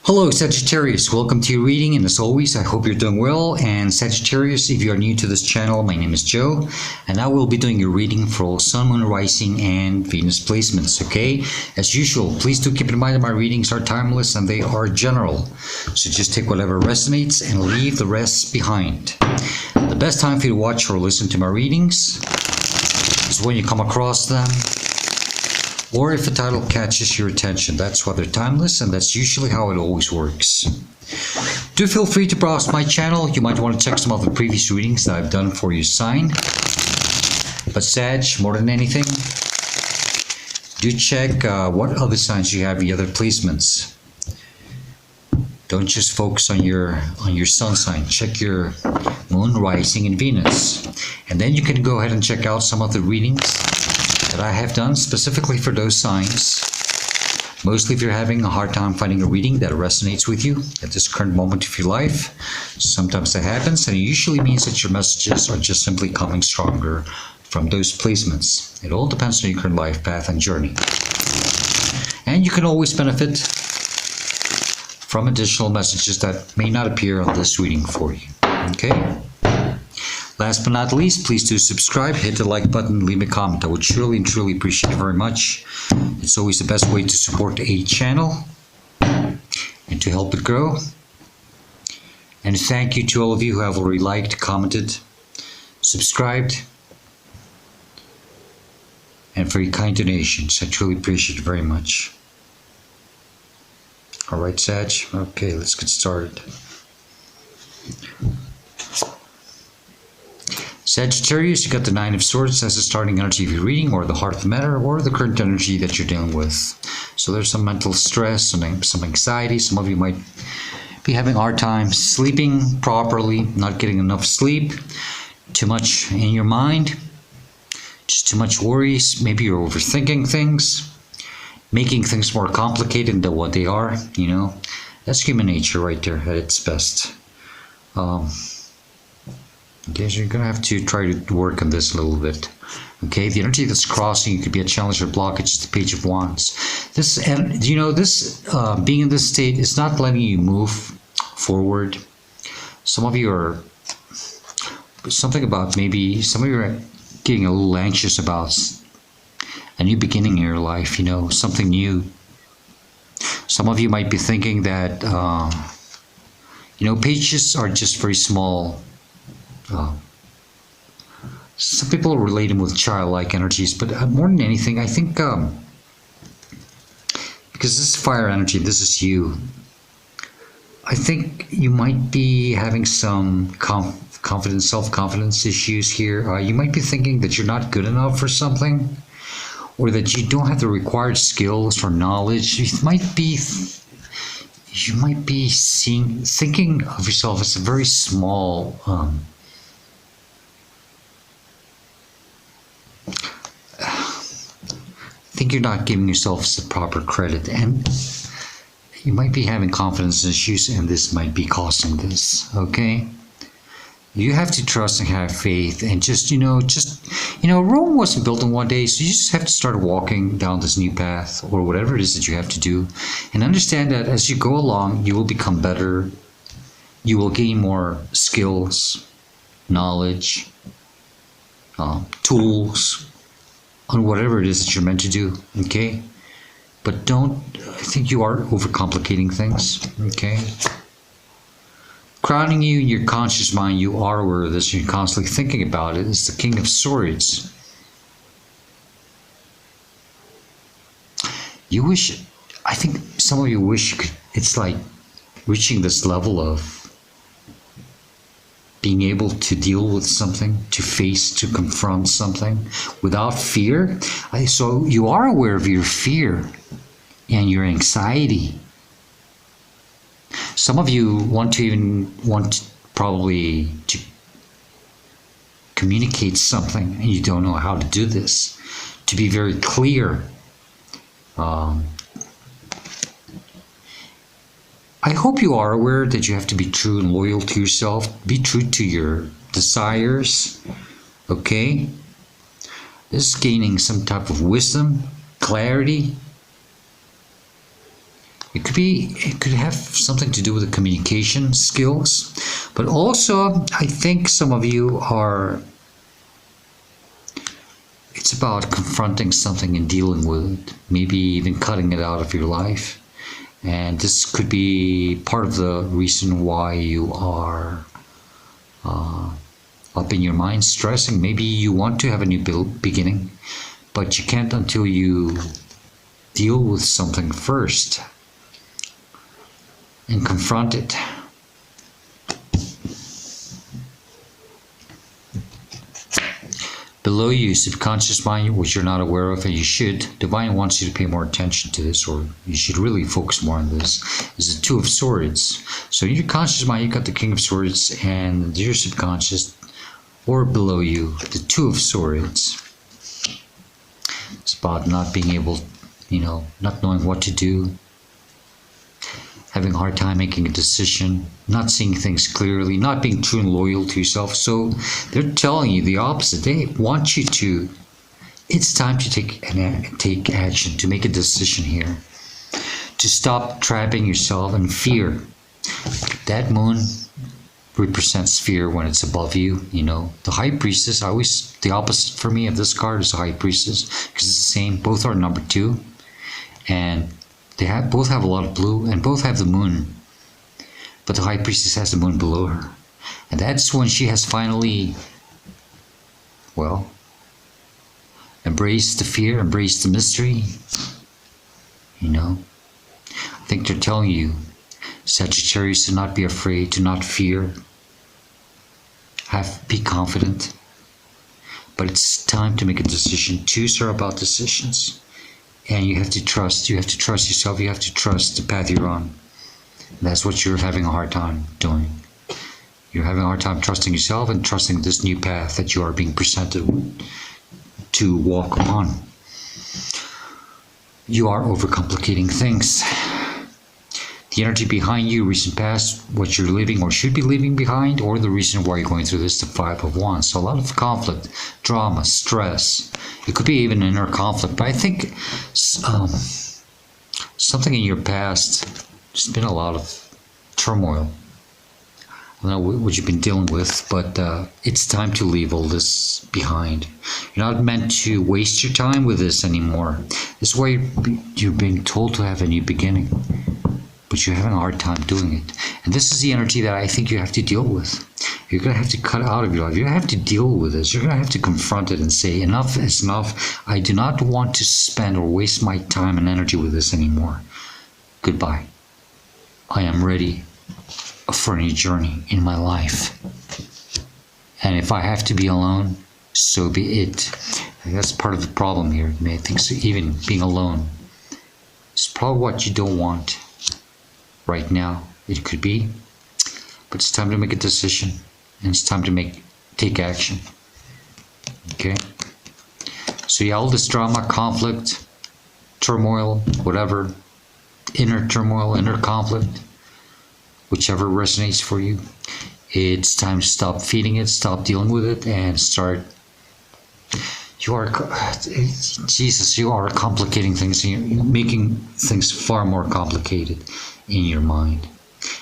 Hello Sagittarius, welcome to your reading, and as always I hope you're doing well. And Sagittarius, if you are new to this channel, my name is Joe and I will be doing your reading for all Sun, Moon, Rising and Venus placements. Okay, as usual, please do keep in mind that my readings are timeless and they are general, so just take whatever resonates and leave the rest behind. The best time for you to watch or listen to my readings is when you come across them, or if the title catches your attention. That's why they're timeless, and that's usually how it always works. Do feel free to browse my channel. You might want to check some of the previous readings that I've done for your sign. But Sag, more than anything, do check what other signs you have, the other placements. Don't just focus on your sun sign. Check your moon, rising, and Venus. And then you can go ahead and check out some of the readings that I have done specifically for those signs. Mostly if you're having a hard time finding a reading that resonates with you at this current moment of your life. Sometimes that happens, and it usually means that your messages are just simply coming stronger from those placements. It all depends on your current life path and journey. And you can always benefit from additional messages that may not appear on this reading for you. Okay? Last but not least, please do subscribe, hit the like button, leave a comment. I would surely and truly appreciate it very much. It's always the best way to support a channel and to help it grow. And thank you to all of you who have already liked, commented, subscribed, and for your kind donations. I truly appreciate it very much. Alright, Sag. Okay, let's get started. Sagittarius, you got the Nine of Swords as the starting energy of your reading, or the heart of the matter, or the current energy that you're dealing with. So there's some mental stress, some anxiety. Some of you might be having a hard time sleeping properly, not getting enough sleep, too much in your mind, just too much worries. Maybe you're overthinking things, making things more complicated than what they are. You know, that's human nature right there at its best. Okay, so you're going to have to try to work on this a little bit. Okay, the energy that's crossing could be a challenge or blockage. It's the Page of Wands. This, and you know, this being in this state is not letting you move forward. Some of you are something about maybe some of you are getting a little anxious about a new beginning in your life. You know, something new. Some of you might be thinking that you know, pages are just very small. Some people are relating with childlike energies, but more than anything, I think because this is fire energy, this is you. I think you might be having some confidence, self-confidence issues here. You might be thinking that you're not good enough for something, or that you don't have the required skills or knowledge. You might be thinking of yourself as a very small. I think you're not giving yourself the proper credit, and you might be having confidence issues, and this might be causing this. Okay, you have to trust and have faith, and just Rome wasn't built in one day, so you just have to start walking down this new path, or whatever it is that you have to do, and understand that as you go along, you will become better. You will gain more skills, knowledge, tools on whatever it is that you're meant to do. Okay, but I think you are overcomplicating things. Okay, crowning you in your conscious mind, you are aware of this, you're constantly thinking about it. It's the King of Swords. I think some of you wish you could, it's like reaching this level of being able to deal with something, to confront something without fear. So you are aware of your fear and your anxiety. Some of you want probably to communicate something, and you don't know how to do this. To be very clear. I hope you are aware that you have to be true and loyal to yourself. Be true to your desires. Okay? This is gaining some type of wisdom, clarity. It could have something to do with the communication skills, but also I think some of you are, it's about confronting something and dealing with it, maybe even cutting it out of your life. And this could be part of the reason why you are up in your mind, stressing. Maybe you want to have a new beginning, but you can't until you deal with something first and confront it. Below you, subconscious mind, which you're not aware of, and you should. Divine wants you to pay more attention to this, or you should really focus more on this, is the Two of Swords. So in your conscious mind, you got the King of Swords, and your subconscious, or below you, the Two of Swords. It's about not being able, not knowing what to do, having a hard time making a decision, not seeing things clearly, not being true and loyal to yourself. So they're telling you the opposite. They want you to, it's time to take action, to make a decision here, to stop trapping yourself in fear. That moon represents fear when it's above you, The High Priestess, the opposite for me of this card is the High Priestess, because it's the same, both are number 2, and both have a lot of blue, and both have the moon, but the High Priestess has the moon below her, and that's when she has finally, embraced the fear, embraced the mystery. I think they're telling you, Sagittarius, to not be afraid, to not fear, be confident, but it's time to make a decision. Choose are about decisions. And you have to trust yourself, you have to trust the path you're on. And that's what you're having a hard time doing. You're having a hard time trusting yourself and trusting this new path that you are being presented with to walk on. You are overcomplicating things. The energy behind you, recent past, what you're leaving or should be leaving behind, or the reason why you're going through this, the 5 of Wands. So a lot of conflict, drama, stress. It could be even inner conflict, but I think something in your past, there's been a lot of turmoil. I don't know what you've been dealing with, but it's time to leave all this behind. You're not meant to waste your time with this anymore. This is why you're being told to have a new beginning, but you're having a hard time doing it. And this is the energy that I think you have to deal with. You're going to have to cut out of your life. You're going to have to deal with this. You're going to have to confront it and say, enough is enough. I do not want to spend or waste my time and energy with this anymore. Goodbye. I am ready for a new journey in my life. And if I have to be alone, so be it. And that's part of the problem here. I think so, even being alone is probably what you don't want right now. It could be, but it's time to make a decision, and it's time to take action. Okay, so all this drama, conflict, turmoil, whatever, inner turmoil, inner conflict, whichever resonates for you, it's time to stop feeding it, stop dealing with it, and start. You are complicating things, and you're making things far more complicated in your mind.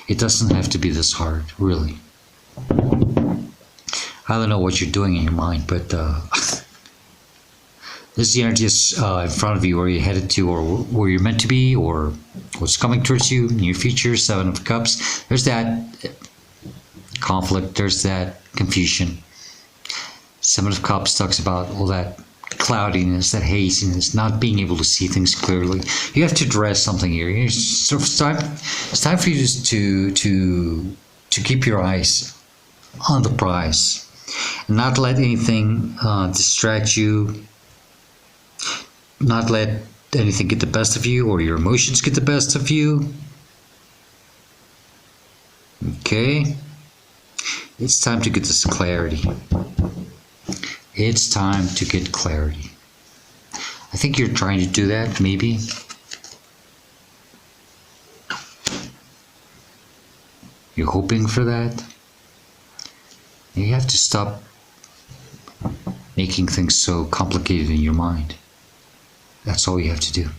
It doesn't have to be this hard, really. I don't know what you're doing in your mind, but this is the energy in front of you, where you're headed to, or where you're meant to be, or what's coming towards you in your future. 7 of Cups. There's that conflict. There's that confusion. 7 of Cups talks about all that cloudiness, that haziness, not being able to see things clearly. You have to address something here. It's time for you to keep your eyes on the prize, and not let anything distract you, not let anything get the best of you, or your emotions get the best of you. Okay, it's time to get this clarity. It's time to get clarity. I think you're trying to do that, maybe. You're hoping for that. You have to stop making things so complicated in your mind. That's all you have to do.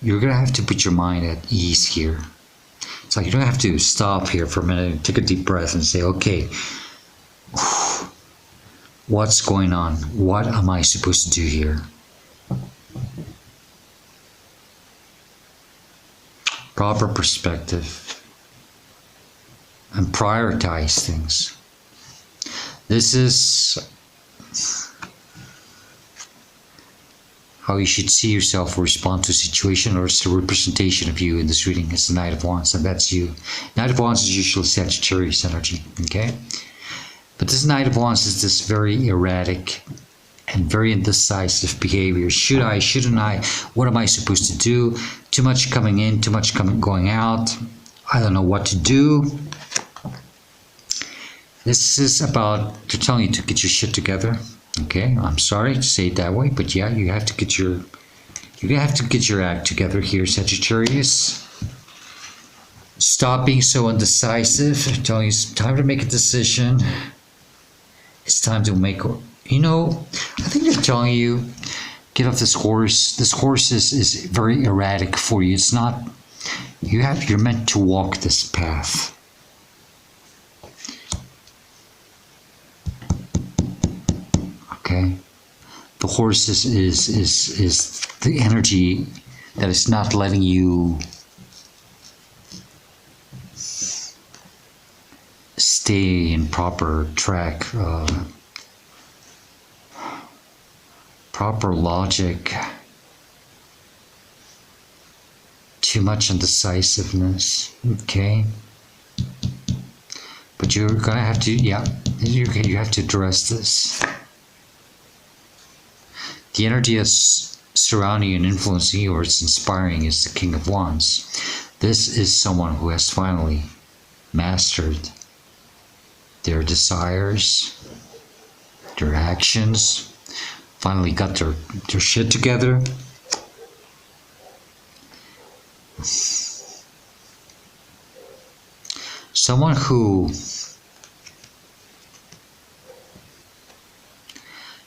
you're going to have to put your mind at ease here. It's like you don't have to stop here for a minute and take a deep breath and say, okay, what's going on? What am I supposed to do here? Proper perspective and prioritize things. This is how you should see yourself or respond to a situation, or it's a representation of you in this reading. It's the Knight of Wands, and that's you. Knight of Wands is usually Sagittarius energy, okay? But this Knight of Wands is this very erratic and very indecisive behavior. Should I, shouldn't I? What am I supposed to do? Too much coming in, too much going out. I don't know what to do. This is about, they're telling you to get your shit together. Okay, I'm sorry to say it that way, but yeah, you have to get your act together here, Sagittarius. Stop being so indecisive. I'm telling you, it's time to make a decision. It's time to make, you know, I think they're telling you, get off this horse. This horse is very erratic for you. It's not, you're meant to walk this path. Okay, the horse is the energy that is not letting you stay in proper track, proper logic. Too much indecisiveness. Okay, but you're gonna have to, yeah, you have to address this. The energy that's surrounding you and influencing you, or it's inspiring, is the King of Wands. This is someone who has finally mastered their desires, their actions, finally got their shit together. Someone who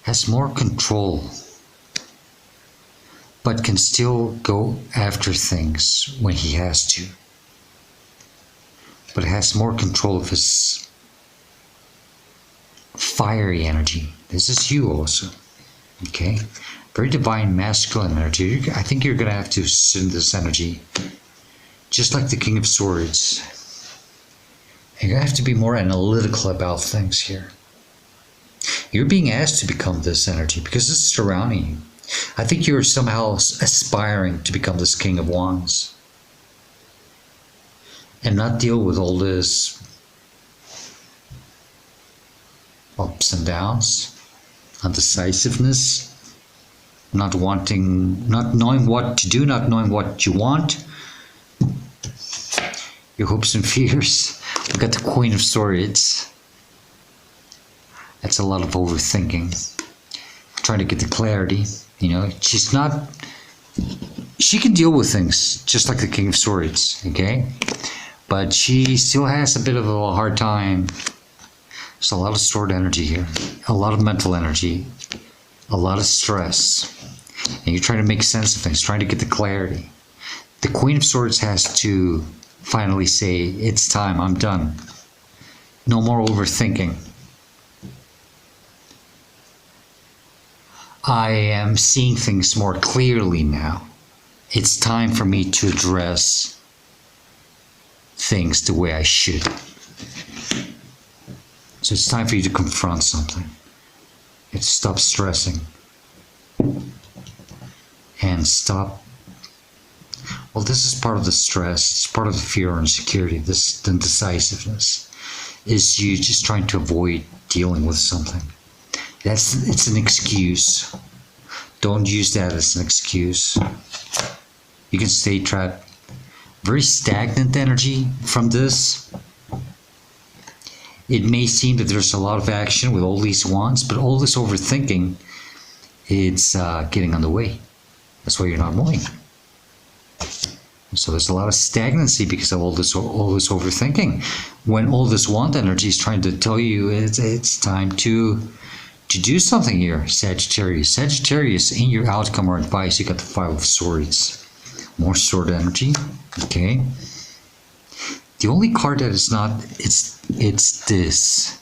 has more control, but can still go after things when he has to. But has more control of his fiery energy. This is you also. Okay? Very divine masculine energy. I think you're going to have to send this energy. Just like the King of Swords. You're going to have to be more analytical about things here. You're being asked to become this energy because this is surrounding you. I think you're somehow aspiring to become this King of Wands and not deal with all this ups and downs, undecisiveness, not knowing what to do, not knowing what you want, your hopes and fears. We've got the Queen of Swords. That's a lot of overthinking, trying to get the clarity. You know, she can deal with things just like the King of Swords, okay? But she still has a bit of a hard time. There's a lot of sword energy here, a lot of mental energy, a lot of stress. And you're trying to make sense of things, trying to get the clarity. The Queen of Swords has to finally say, it's time, I'm done. No more overthinking. I am seeing things more clearly now. It's time for me to address things the way I should. So it's time for you to confront something. It's stop stressing. And stop. Well, this is part of the stress. It's part of the fear and insecurity. This indecisiveness is you just trying to avoid dealing with something. It's an excuse. Don't use that as an excuse. You can stay trapped. Very stagnant energy from this. It may seem that there's a lot of action with all these wands, but all this overthinking, it's getting on the way. That's why you're not moving. So there's a lot of stagnancy because of all this overthinking. When all this wand energy is trying to tell you it's time to do something here, Sagittarius. Sagittarius, in your outcome or advice, you got the Five of Swords. More sword energy. Okay. The only card that is not, it's this.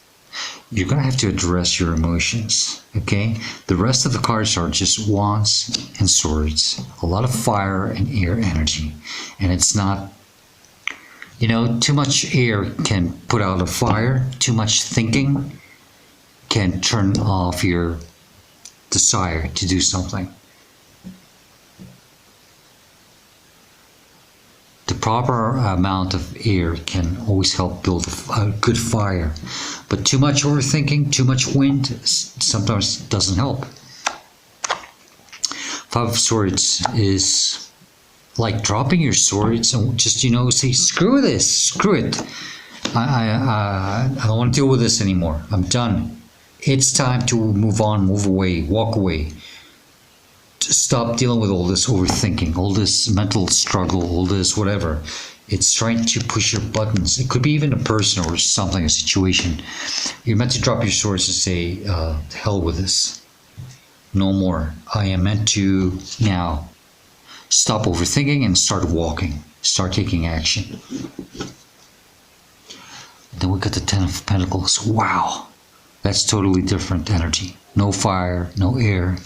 You're gonna have to address your emotions. Okay. The rest of the cards are just wands and swords. A lot of fire and air energy, and it's not. You know, too much air can put out a fire. Too much thinking can turn off your desire to do something. The proper amount of air can always help build a good fire, but too much overthinking, too much wind sometimes doesn't help. Five of Swords is like dropping your swords and just, you know, say, screw this, screw it. I don't want to deal with this anymore. I'm done. It's time to move on, move away, walk away. Stop dealing with all this overthinking, all this mental struggle, all this whatever. It's trying to push your buttons. It could be even a person or something, a situation. You're meant to drop your swords and say, hell with this. No more. I am meant to now stop overthinking and start walking. Start taking action. Then we got the Ten of Pentacles. Wow. That's totally different energy. No fire, no air.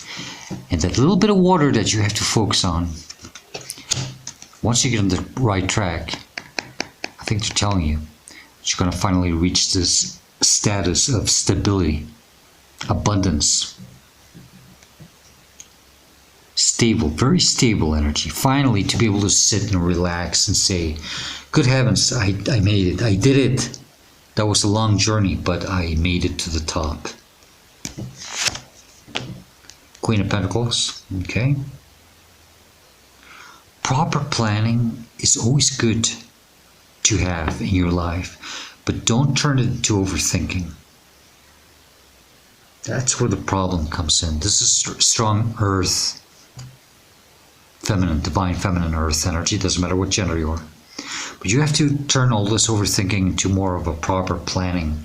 And that little bit of water that you have to focus on. Once you get on the right track, I think they're telling you that you're going to finally reach this status of stability, abundance, stable, very stable energy. Finally, to be able to sit and relax and say, good heavens, I made it, I did it. That was a long journey, but I made it to the top. Queen of Pentacles, okay. Proper planning is always good to have in your life, but don't turn it into overthinking. That's where the problem comes in. This is strong earth, feminine, divine feminine earth energy. Doesn't matter what gender you are. But you have to turn all this overthinking into more of a proper planning.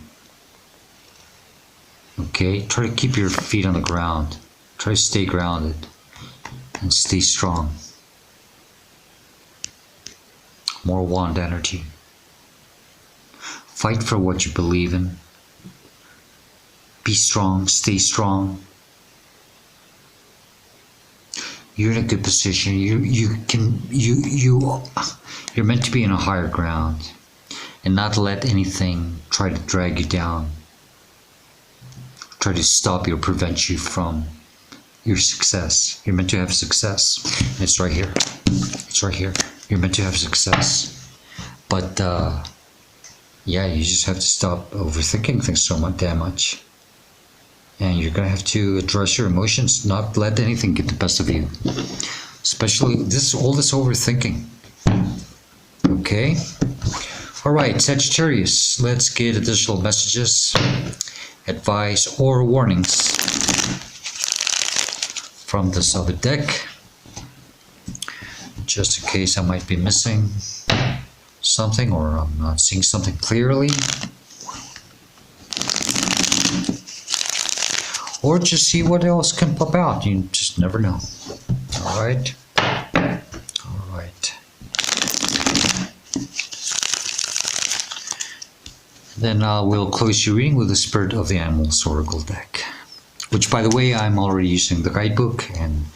Okay, try to keep your feet on the ground. Try to stay grounded and stay strong. More wand energy. Fight for what you believe in. Be strong, stay strong. You're in a good position. You're meant to be in a higher ground and not let anything try to drag you down. Try to stop you or prevent you from your success. You're meant to have success. It's right here. It's right here. You're meant to have success. But yeah, you just have to stop overthinking things so much, damn much. And you're gonna have to address your emotions, not let anything get the best of you. Especially all this overthinking. Okay? Alright, Sagittarius, let's get additional messages, advice, or warnings from this other deck, just in case I might be missing something or I'm not seeing something clearly, or just see what else can pop out. You just never know. All right. All right. Then we'll close your reading with the Spirit of the Animals Oracle deck, which, by the way, I'm already using the guidebook, and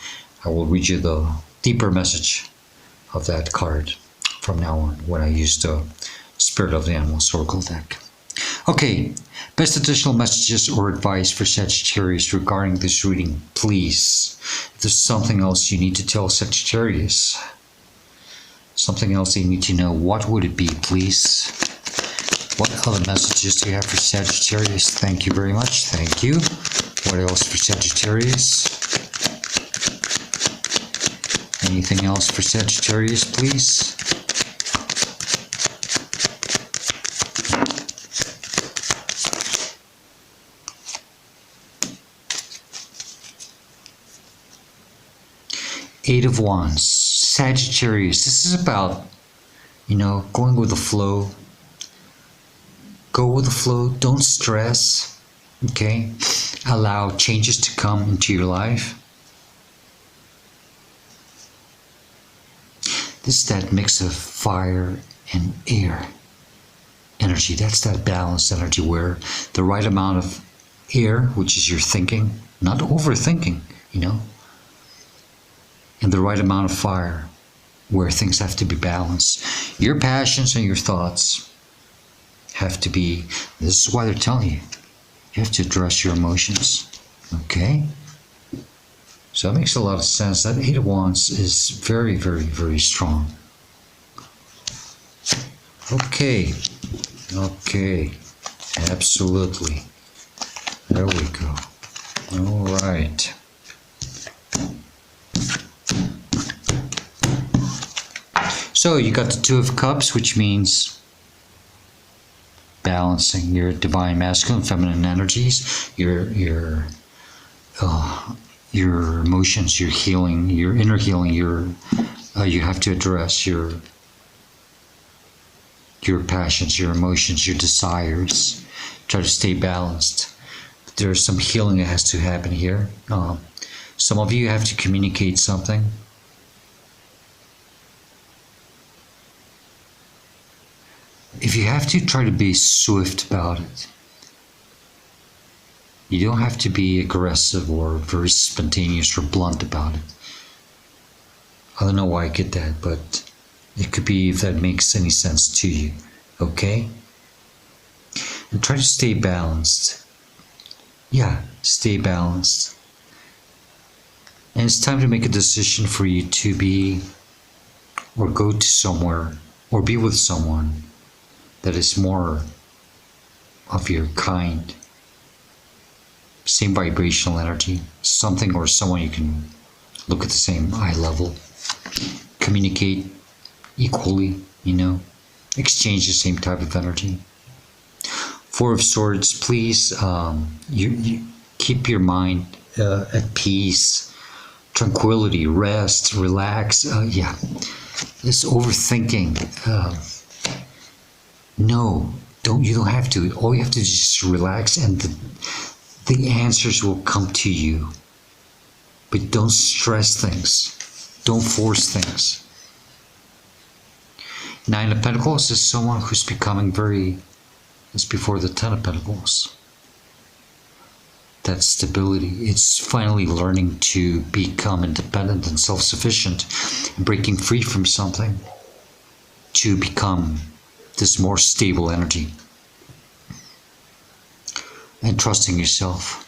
I will read you the deeper message of that card from now on when I use the Spirit of the Animals Oracle deck. Okay, best additional messages or advice for Sagittarius regarding this reading, please. If there's something else you need to tell Sagittarius, something else they need to know, what would it be, please? What other messages do you have for Sagittarius? Thank you very much. Thank you. What else for Sagittarius? Anything else for Sagittarius, please? Eight of Wands. Sagittarius. This is about, going with the flow. Go with the flow. Don't stress. Okay? Allow changes to come into your life. This is that mix of fire and air energy. That's that balanced energy where the right amount of air, which is your thinking, not overthinking, and the right amount of fire, where things have to be balanced. Your passions and your thoughts have to be, this is why they're telling you have to address your emotions. Okay? So that makes a lot of sense. That Eight of Wands is very, very, very strong. Okay. Okay. Absolutely. There we go. All right. So you got the Two of Cups, which means balancing your divine masculine, feminine energies, your emotions, your healing, your inner healing. You have to address your passions, your emotions, your desires. Try to stay balanced. There's some healing that has to happen here. Some of you have to communicate something. If you have to, try to be swift about it. You don't have to be aggressive or very spontaneous or blunt about it. I don't know why I get that, but it could be if that makes any sense to you. Okay? And try to stay balanced. Yeah, stay balanced. And it's time to make a decision for you to be or go to somewhere or be with someone that is more of your kind, same vibrational energy, something or someone you can look at the same eye level, communicate equally, exchange the same type of energy. Four of Swords, please, you keep your mind at peace, tranquility, rest, relax. This overthinking. No, you don't have to. All you have to do is just relax, and the answers will come to you. But don't stress things. Don't force things. Nine of Pentacles is someone who's becoming it's before the Ten of Pentacles. That stability. It's finally learning to become independent and self-sufficient, and breaking free from something to become this more stable energy. And trusting yourself.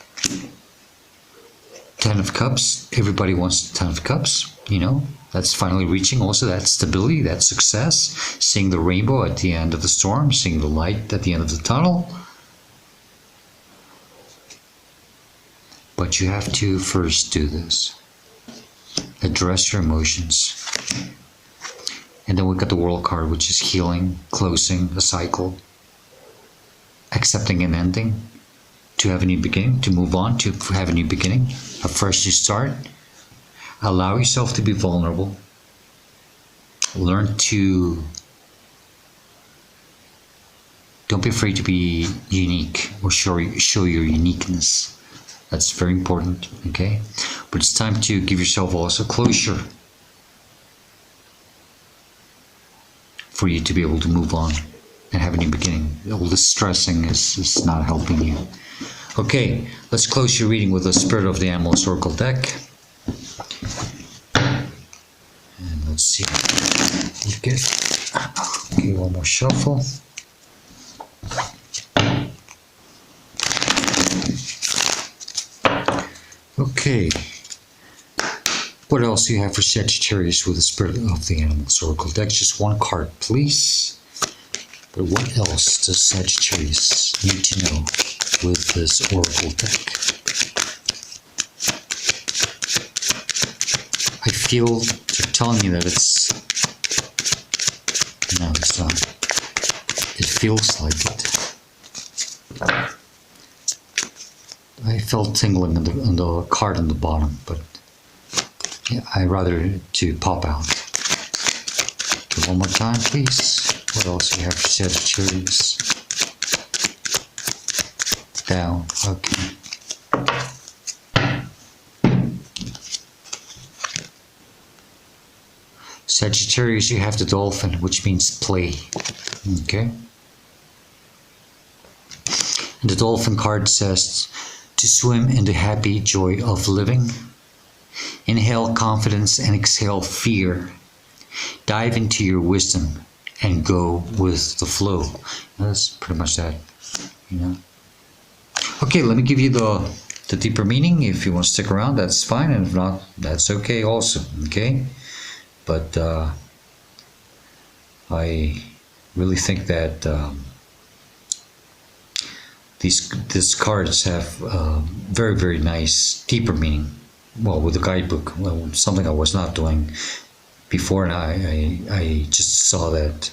Ten of Cups. Everybody wants the Ten of Cups, That's finally reaching also that stability, that success. Seeing the rainbow at the end of the storm. Seeing the light at the end of the tunnel. But you have to first do this. Address your emotions. And then we've got the World card, which is healing, closing a cycle, accepting an ending, to have a new beginning, to move on, to have a new beginning, a fresh new start. Allow yourself to be vulnerable. Learn to... Don't be afraid to be unique or show your uniqueness. That's very important, okay? But it's time to give yourself also closure for you to be able to move on and have a new beginning. All this stressing is not helping you. Okay, let's close your reading with the Spirit of the Animals Oracle deck. And let's see. You get... Okay, one more shuffle. Okay. What else do you have for Sagittarius with the Spirit of the Animals Oracle deck? Just one card, please. But what else does Sagittarius need to know with this Oracle deck? I feel they're telling me that it's... No, it's not. It feels like it. I felt tingling on the card on the bottom, but yeah, I'd rather to pop out. Okay, one more time, please. What else do you have for Sagittarius? Down. Okay. Sagittarius, you have the dolphin, which means play. Okay? And the dolphin card says to swim in the happy joy of living. Inhale confidence and exhale fear. Dive into your wisdom and go with the flow. That's pretty much that, you know. Okay, let me give you the deeper meaning. If you want to stick around, that's fine, and if not, that's okay also. Okay, but I really think that these cards have very, very nice deeper meaning. Well, with the guidebook, well, something I was not doing before, and I just saw that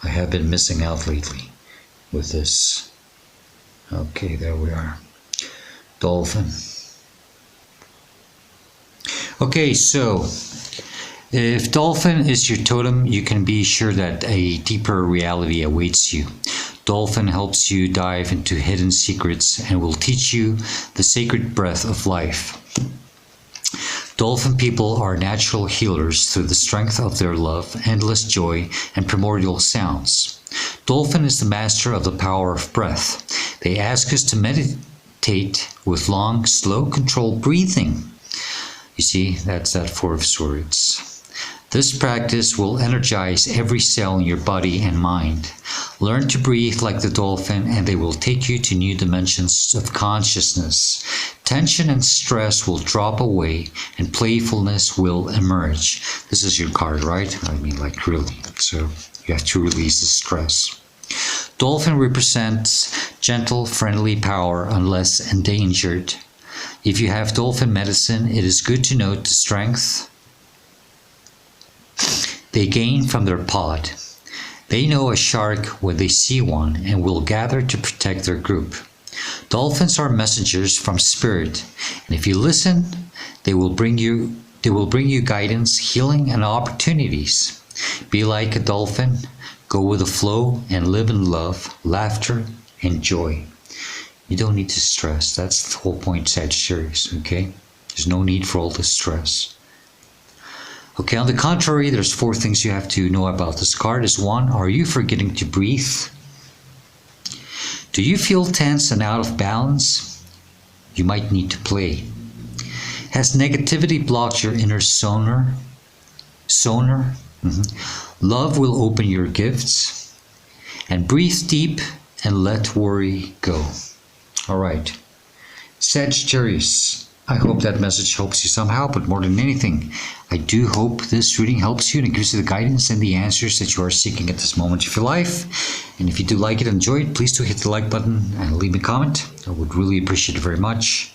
I have been missing out lately with this. Okay, there we are. Dolphin. Okay, so if dolphin is your totem, you can be sure that a deeper reality awaits you. Dolphin helps you dive into hidden secrets and will teach you the sacred breath of life. Dolphin people are natural healers through the strength of their love, endless joy, and primordial sounds. Dolphin is the master of the power of breath. They ask us to meditate with long, slow, controlled breathing. You see, that's that Four of Swords. This practice will energize every cell in your body and mind. Learn to breathe like the dolphin, and they will take you to new dimensions of consciousness. Tension and stress will drop away, and playfulness will emerge. This is your card, right? I mean, like, really. So you have to release the stress. Dolphin represents gentle, friendly power unless endangered. If you have dolphin medicine, it is good to note the strength they gain from their pod. They know a shark when they see one and will gather to protect their group. Dolphins are messengers from spirit, and if you listen, they will bring you guidance, healing, and opportunities. Be like a dolphin, go with the flow, and live in love, laughter, and joy. You don't need to stress. That's the whole point, Sagittarius, okay? There's no need for all this stress. Okay, on the contrary, there's 4 things you have to know about this card. Is 1, are you forgetting to breathe? Do you feel tense and out of balance? You might need to play. Has negativity blocked your inner sonar? Love will open your gifts. And breathe deep and let worry go. All right. Sagittarius, I hope that message helps you somehow, but more than anything, I do hope this reading helps you and it gives you the guidance and the answers that you are seeking at this moment of your life. And if you do like it and enjoy it, please do hit the like button and leave me a comment. I would really appreciate it very much.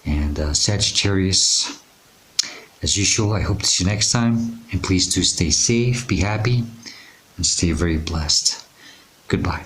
And Sagittarius, as usual, I hope to see you next time. And please do stay safe, be happy, and stay very blessed. Goodbye.